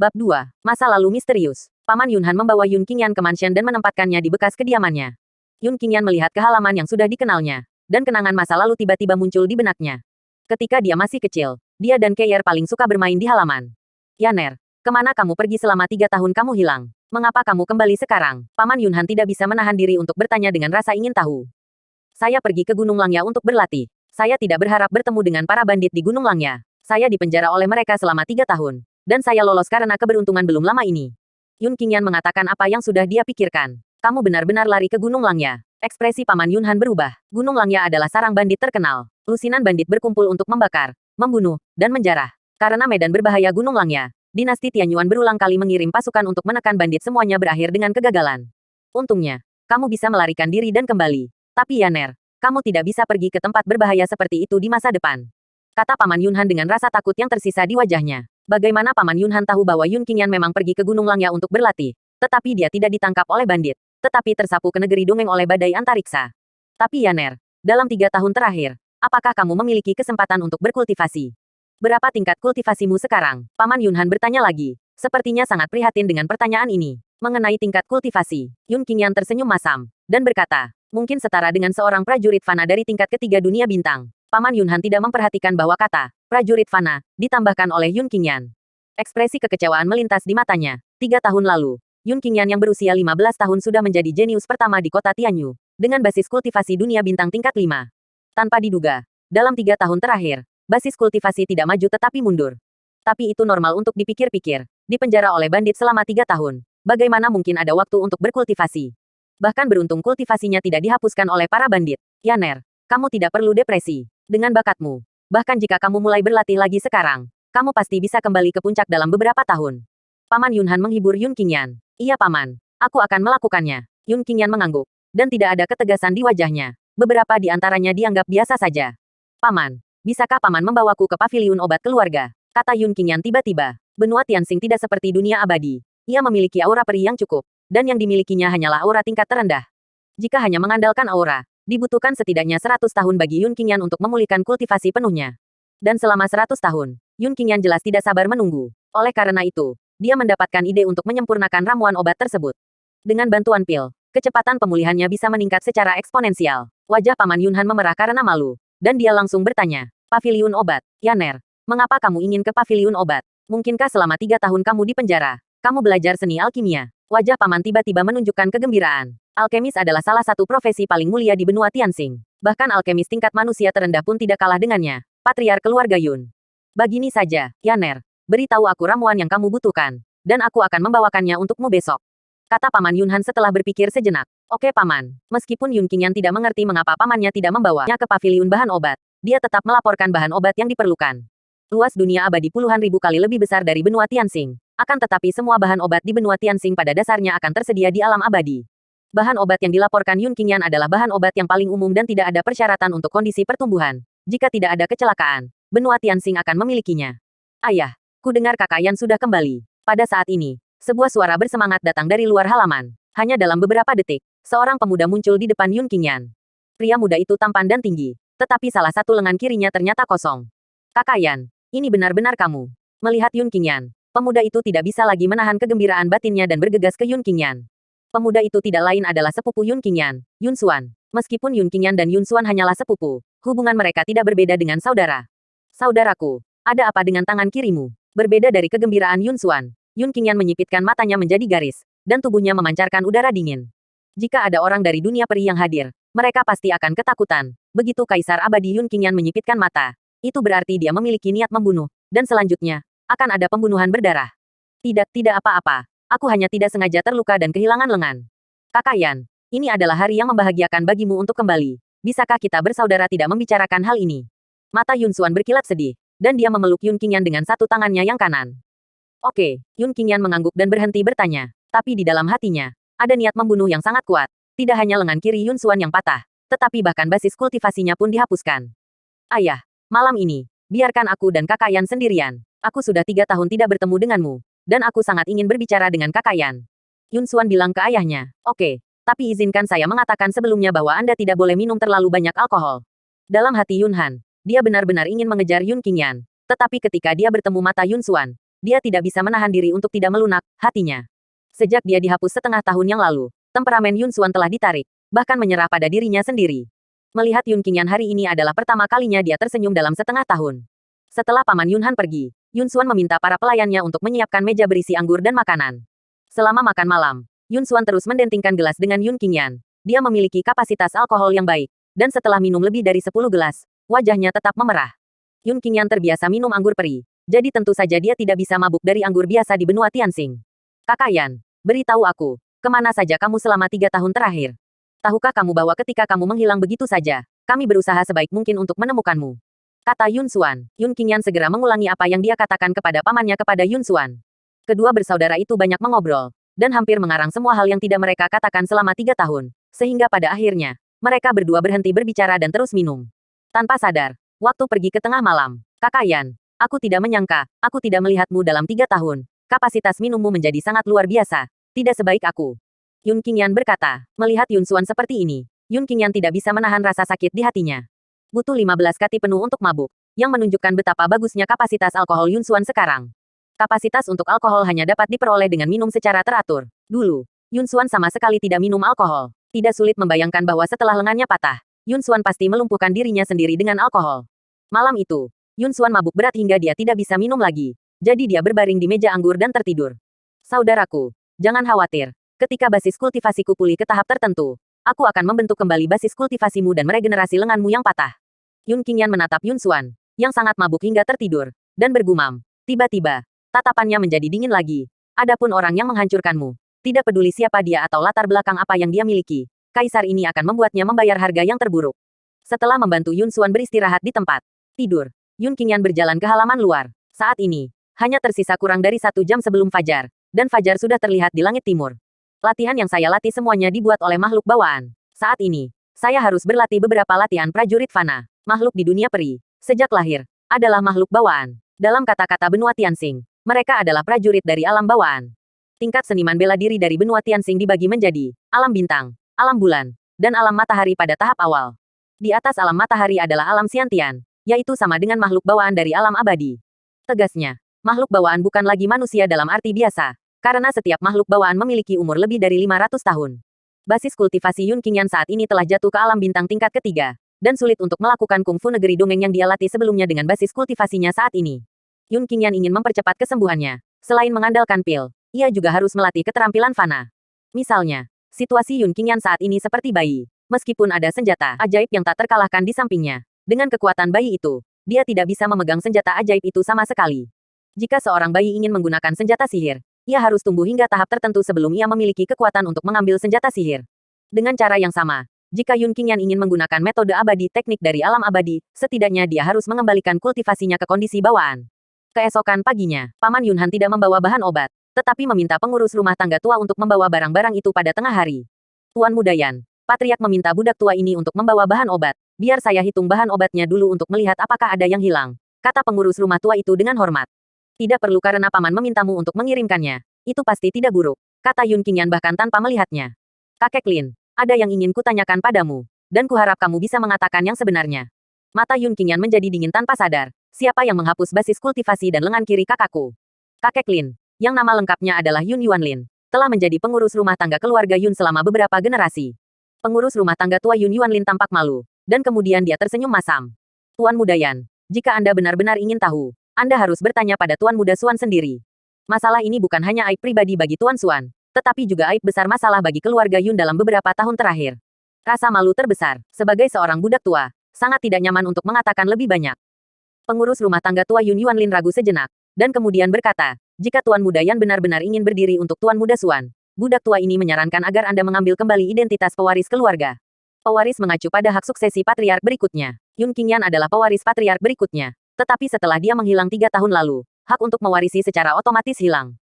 Bab 2. Masa lalu misterius. Paman Yunhan membawa Yun Qingyan ke mansion dan menempatkannya di bekas kediamannya. Yun Qingyan melihat ke halaman yang sudah dikenalnya, dan kenangan masa lalu tiba-tiba muncul di benaknya. Ketika dia masih kecil, dia dan Keir paling suka bermain di halaman. Yaner, kemana kamu pergi selama 3 tahun kamu hilang? Mengapa kamu kembali sekarang? Paman Yunhan tidak bisa menahan diri untuk bertanya dengan rasa ingin tahu. Saya pergi ke Gunung Langya untuk berlatih. Saya tidak berharap bertemu dengan para bandit di Gunung Langya. Saya dipenjara oleh mereka selama 3 tahun. Dan saya lolos karena keberuntungan belum lama ini. Yun Qingyan mengatakan apa yang sudah dia pikirkan. Kamu benar-benar lari ke Gunung Langya. Ekspresi Paman Yunhan berubah. Gunung Langya adalah sarang bandit terkenal. Lusinan bandit berkumpul untuk membakar, membunuh, dan menjarah. Karena medan berbahaya Gunung Langya, dinasti Tianyuan berulang kali mengirim pasukan untuk menekan bandit, semuanya berakhir dengan kegagalan. Untungnya, kamu bisa melarikan diri dan kembali. Tapi Yaner, kamu tidak bisa pergi ke tempat berbahaya seperti itu di masa depan. Kata Paman Yunhan dengan rasa takut yang tersisa di wajahnya. Bagaimana Paman Yunhan tahu bahwa Yun Qingyan memang pergi ke Gunung Langya untuk berlatih, tetapi dia tidak ditangkap oleh bandit, tetapi tersapu ke negeri dongeng oleh badai antariksa. Tapi Yaner, dalam 3 tahun terakhir, apakah kamu memiliki kesempatan untuk berkultivasi? Berapa tingkat kultivasimu sekarang? Paman Yunhan bertanya lagi. Sepertinya sangat prihatin dengan pertanyaan ini. Mengenai tingkat kultivasi, Yun Qingyan tersenyum masam, dan berkata, mungkin setara dengan seorang prajurit fana dari tingkat ketiga dunia bintang. Paman Yunhan tidak memperhatikan bahwa kata prajurit fana ditambahkan oleh Yun Qingyan. Ekspresi kekecewaan melintas di matanya. 3 tahun lalu, Yun Qingyan yang berusia 15 tahun sudah menjadi jenius pertama di kota Tianyu, dengan basis kultivasi dunia bintang tingkat 5. Tanpa diduga, dalam 3 tahun terakhir, basis kultivasi tidak maju tetapi mundur. Tapi itu normal untuk dipikir-pikir. Dipenjara oleh bandit selama 3 tahun. Bagaimana mungkin ada waktu untuk berkultivasi? Bahkan beruntung kultivasinya tidak dihapuskan oleh para bandit. Yaner, kamu tidak perlu depresi. Dengan bakatmu, bahkan jika kamu mulai berlatih lagi sekarang, kamu pasti bisa kembali ke puncak dalam beberapa tahun. Paman Yunhan menghibur Yun Qingyan. Iya Paman, aku akan melakukannya. Yun Qingyan mengangguk, dan tidak ada ketegasan di wajahnya. Beberapa di antaranya dianggap biasa saja. Paman, bisakah Paman membawaku ke paviliun obat keluarga? Kata Yun Qingyan tiba-tiba. Benua Tianxing tidak seperti dunia abadi. Ia memiliki aura peri yang cukup, dan yang dimilikinya hanyalah aura tingkat terendah. Jika hanya mengandalkan aura, dibutuhkan setidaknya 100 tahun bagi Yun Qingyan untuk memulihkan kultivasi penuhnya. Dan selama 100 tahun, Yun Qingyan jelas tidak sabar menunggu. Oleh karena itu, dia mendapatkan ide untuk menyempurnakan ramuan obat tersebut. Dengan bantuan pil, kecepatan pemulihannya bisa meningkat secara eksponensial. Wajah Paman Yunhan memerah karena malu, dan dia langsung bertanya, paviliun obat, Yaner, mengapa kamu ingin ke paviliun obat? Mungkinkah selama 3 tahun kamu di penjara, kamu belajar seni alkimia? Wajah Paman tiba-tiba menunjukkan kegembiraan. Alkemis adalah salah satu profesi paling mulia di benua Tianxing. Bahkan alkemis tingkat manusia terendah pun tidak kalah dengannya. Patriark keluarga Yun. Begini saja, Yaner. Beritahu aku ramuan yang kamu butuhkan. Dan aku akan membawakannya untukmu besok. Kata Paman Yunhan setelah berpikir sejenak. Oke Paman. Meskipun Yun Qingyan tidak mengerti mengapa pamannya tidak membawanya ke paviliun bahan obat, dia tetap melaporkan bahan obat yang diperlukan. Luas dunia abadi puluhan ribu kali lebih besar dari benua Tianxing. Akan tetapi semua bahan obat di benua Tianxing pada dasarnya akan tersedia di alam abadi. Bahan obat yang dilaporkan Yun Qingyan adalah bahan obat yang paling umum dan tidak ada persyaratan untuk kondisi pertumbuhan. Jika tidak ada kecelakaan, benua Tianxing akan memilikinya. Ayah, ku dengar Kakak Yan sudah kembali. Pada saat ini, sebuah suara bersemangat datang dari luar halaman. Hanya dalam beberapa detik, seorang pemuda muncul di depan Yun Qingyan. Pria muda itu tampan dan tinggi, tetapi salah satu lengan kirinya ternyata kosong. Kakak Yan, ini benar-benar kamu. Melihat Yun Qingyan, pemuda itu tidak bisa lagi menahan kegembiraan batinnya dan bergegas ke Yun Qingyan. Pemuda itu tidak lain adalah sepupu Yun Qingyan, Yun Xuan. Meskipun Yun Qingyan dan Yun Xuan hanyalah sepupu, hubungan mereka tidak berbeda dengan saudara. Saudaraku, ada apa dengan tangan kirimu? Berbeda dari kegembiraan Yun Xuan, Yun Qingyan menyipitkan matanya menjadi garis, dan tubuhnya memancarkan udara dingin. Jika ada orang dari dunia peri yang hadir, mereka pasti akan ketakutan. Begitu Kaisar Abadi Yun Qingyan menyipitkan mata, itu berarti dia memiliki niat membunuh, dan selanjutnya, akan ada pembunuhan berdarah. Tidak apa-apa. Aku hanya tidak sengaja terluka dan kehilangan lengan. Kakak Yan, ini adalah hari yang membahagiakan bagimu untuk kembali. Bisakah kita bersaudara tidak membicarakan hal ini? Mata Yun Xuan berkilat sedih, dan dia memeluk Yun Qingyan dengan satu tangannya yang kanan. Oke, Yun Qingyan mengangguk dan berhenti bertanya. Tapi di dalam hatinya, ada niat membunuh yang sangat kuat. Tidak hanya lengan kiri Yun Xuan yang patah, tetapi bahkan basis kultivasinya pun dihapuskan. Ayah, malam ini, biarkan aku dan Kakak Yan sendirian. Aku sudah 3 tahun tidak bertemu denganmu. Dan aku sangat ingin berbicara dengan Kakak Yan. Yun Xuan bilang ke ayahnya, oke, tapi izinkan saya mengatakan sebelumnya bahwa Anda tidak boleh minum terlalu banyak alkohol. Dalam hati Yun Han, dia benar-benar ingin mengejar Yun Qingyan. Tetapi ketika dia bertemu mata Yun Xuan, dia tidak bisa menahan diri untuk tidak melunak hatinya. Sejak dia dihapus setengah tahun yang lalu, temperamen Yun Xuan telah ditarik, bahkan menyerah pada dirinya sendiri. Melihat Yun Qingyan hari ini adalah pertama kalinya dia tersenyum dalam setengah tahun. Setelah Paman Yun Han pergi, Yun Xuan meminta para pelayannya untuk menyiapkan meja berisi anggur dan makanan. Selama makan malam, Yun Xuan terus mendentingkan gelas dengan Yun Qingyan. Dia memiliki kapasitas alkohol yang baik, dan setelah minum lebih dari 10 gelas, wajahnya tetap memerah. Yun Qingyan terbiasa minum anggur peri, jadi tentu saja dia tidak bisa mabuk dari anggur biasa di benua Tianxing. Kakak Yan, beritahu aku, kemana saja kamu selama 3 tahun terakhir? Tahukah kamu bahwa ketika kamu menghilang begitu saja, kami berusaha sebaik mungkin untuk menemukanmu? Kata Yun Xuan. Yun Qingyan segera mengulangi apa yang dia katakan kepada pamannya kepada Yun Xuan. Kedua bersaudara itu banyak mengobrol, dan hampir mengarang semua hal yang tidak mereka katakan selama 3 tahun, sehingga pada akhirnya, mereka berdua berhenti berbicara dan terus minum. Tanpa sadar, waktu pergi ke tengah malam, Kakak Yan, aku tidak menyangka, aku tidak melihatmu dalam 3 tahun. Kapasitas minummu menjadi sangat luar biasa, tidak sebaik aku. Yun Qingyan berkata, melihat Yun Xuan seperti ini, Yun Qingyan tidak bisa menahan rasa sakit di hatinya. Butuh 15 kati penuh untuk mabuk, yang menunjukkan betapa bagusnya kapasitas alkohol Yun Xuan sekarang. Kapasitas untuk alkohol hanya dapat diperoleh dengan minum secara teratur. Dulu, Yun Xuan sama sekali tidak minum alkohol. Tidak sulit membayangkan bahwa setelah lengannya patah, Yun Xuan pasti melumpuhkan dirinya sendiri dengan alkohol. Malam itu, Yun Xuan mabuk berat hingga dia tidak bisa minum lagi. Jadi dia berbaring di meja anggur dan tertidur. Saudaraku, jangan khawatir. Ketika basis kultivasiku pulih ke tahap tertentu, aku akan membentuk kembali basis kultivasimu dan meregenerasi lenganmu yang patah. Yun Qingyan menatap Yun Xuan, yang sangat mabuk hingga tertidur, dan bergumam. Tiba-tiba, tatapannya menjadi dingin lagi. Adapun orang yang menghancurkanmu, tidak peduli siapa dia atau latar belakang apa yang dia miliki, kaisar ini akan membuatnya membayar harga yang terburuk. Setelah membantu Yun Xuan beristirahat di tempat tidur, Yun Qingyan berjalan ke halaman luar. Saat ini, hanya tersisa kurang dari 1 jam sebelum fajar, dan fajar sudah terlihat di langit timur. Latihan yang saya latih semuanya dibuat oleh makhluk bawaan. Saat ini, saya harus berlatih beberapa latihan prajurit fana. Makhluk di dunia peri, sejak lahir, adalah makhluk bawaan. Dalam kata-kata benua Tianxing, mereka adalah prajurit dari alam bawaan. Tingkat seniman bela diri dari benua Tianxing dibagi menjadi alam bintang, alam bulan, dan alam matahari pada tahap awal. Di atas alam matahari adalah alam Xiantian, yaitu sama dengan makhluk bawaan dari alam abadi. Tegasnya, makhluk bawaan bukan lagi manusia dalam arti biasa, karena setiap makhluk bawaan memiliki umur lebih dari 500 tahun. Basis kultivasi Yun Qingyan saat ini telah jatuh ke alam bintang tingkat ketiga, dan sulit untuk melakukan kungfu negeri dongeng yang dia latih sebelumnya dengan basis kultivasinya saat ini. Yun Qingyan ingin mempercepat kesembuhannya. Selain mengandalkan pil, ia juga harus melatih keterampilan fana. Misalnya, situasi Yun Qingyan saat ini seperti bayi. Meskipun ada senjata ajaib yang tak terkalahkan di sampingnya, dengan kekuatan bayi itu, dia tidak bisa memegang senjata ajaib itu sama sekali. Jika seorang bayi ingin menggunakan senjata sihir, ia harus tumbuh hingga tahap tertentu sebelum ia memiliki kekuatan untuk mengambil senjata sihir. Dengan cara yang sama, jika Yun Qingyan ingin menggunakan metode abadi teknik dari alam abadi, setidaknya dia harus mengembalikan kultivasinya ke kondisi bawaan. Keesokan paginya, Paman Yun Han tidak membawa bahan obat, tetapi meminta pengurus rumah tangga tua untuk membawa barang-barang itu pada tengah hari. Tuan Muda Yan, Patriark meminta budak tua ini untuk membawa bahan obat. Biar saya hitung bahan obatnya dulu untuk melihat apakah ada yang hilang, kata pengurus rumah tua itu dengan hormat. Tidak perlu karena Paman memintamu untuk mengirimkannya. Itu pasti tidak buruk, kata Yun Qingyan bahkan tanpa melihatnya. Kakek Lin, ada yang ingin kutanyakan padamu, dan kuharap kamu bisa mengatakan yang sebenarnya. Mata Yun Qingyan menjadi dingin tanpa sadar. Siapa yang menghapus basis kultivasi dan lengan kiri kakakku? Kakek Lin, yang nama lengkapnya adalah Yun Yuanlin, telah menjadi pengurus rumah tangga keluarga Yun selama beberapa generasi. Pengurus rumah tangga tua Yun Yuanlin tampak malu, dan kemudian dia tersenyum masam. Tuan Muda Yan, jika Anda benar-benar ingin tahu, Anda harus bertanya pada Tuan Muda Xuan sendiri. Masalah ini bukan hanya aib pribadi bagi Tuan Xuan, tetapi juga aib besar masalah bagi keluarga Yun dalam beberapa tahun terakhir. Rasa malu terbesar, sebagai seorang budak tua, sangat tidak nyaman untuk mengatakan lebih banyak. Pengurus rumah tangga tua Yun Yuanlin ragu sejenak, dan kemudian berkata, jika Tuan Muda Yan benar-benar ingin berdiri untuk Tuan Muda Xuan, budak tua ini menyarankan agar Anda mengambil kembali identitas pewaris keluarga. Pewaris mengacu pada hak suksesi patriark berikutnya. Yun Qingyan adalah pewaris patriark berikutnya, tetapi setelah dia menghilang 3 tahun lalu, hak untuk mewarisi secara otomatis hilang.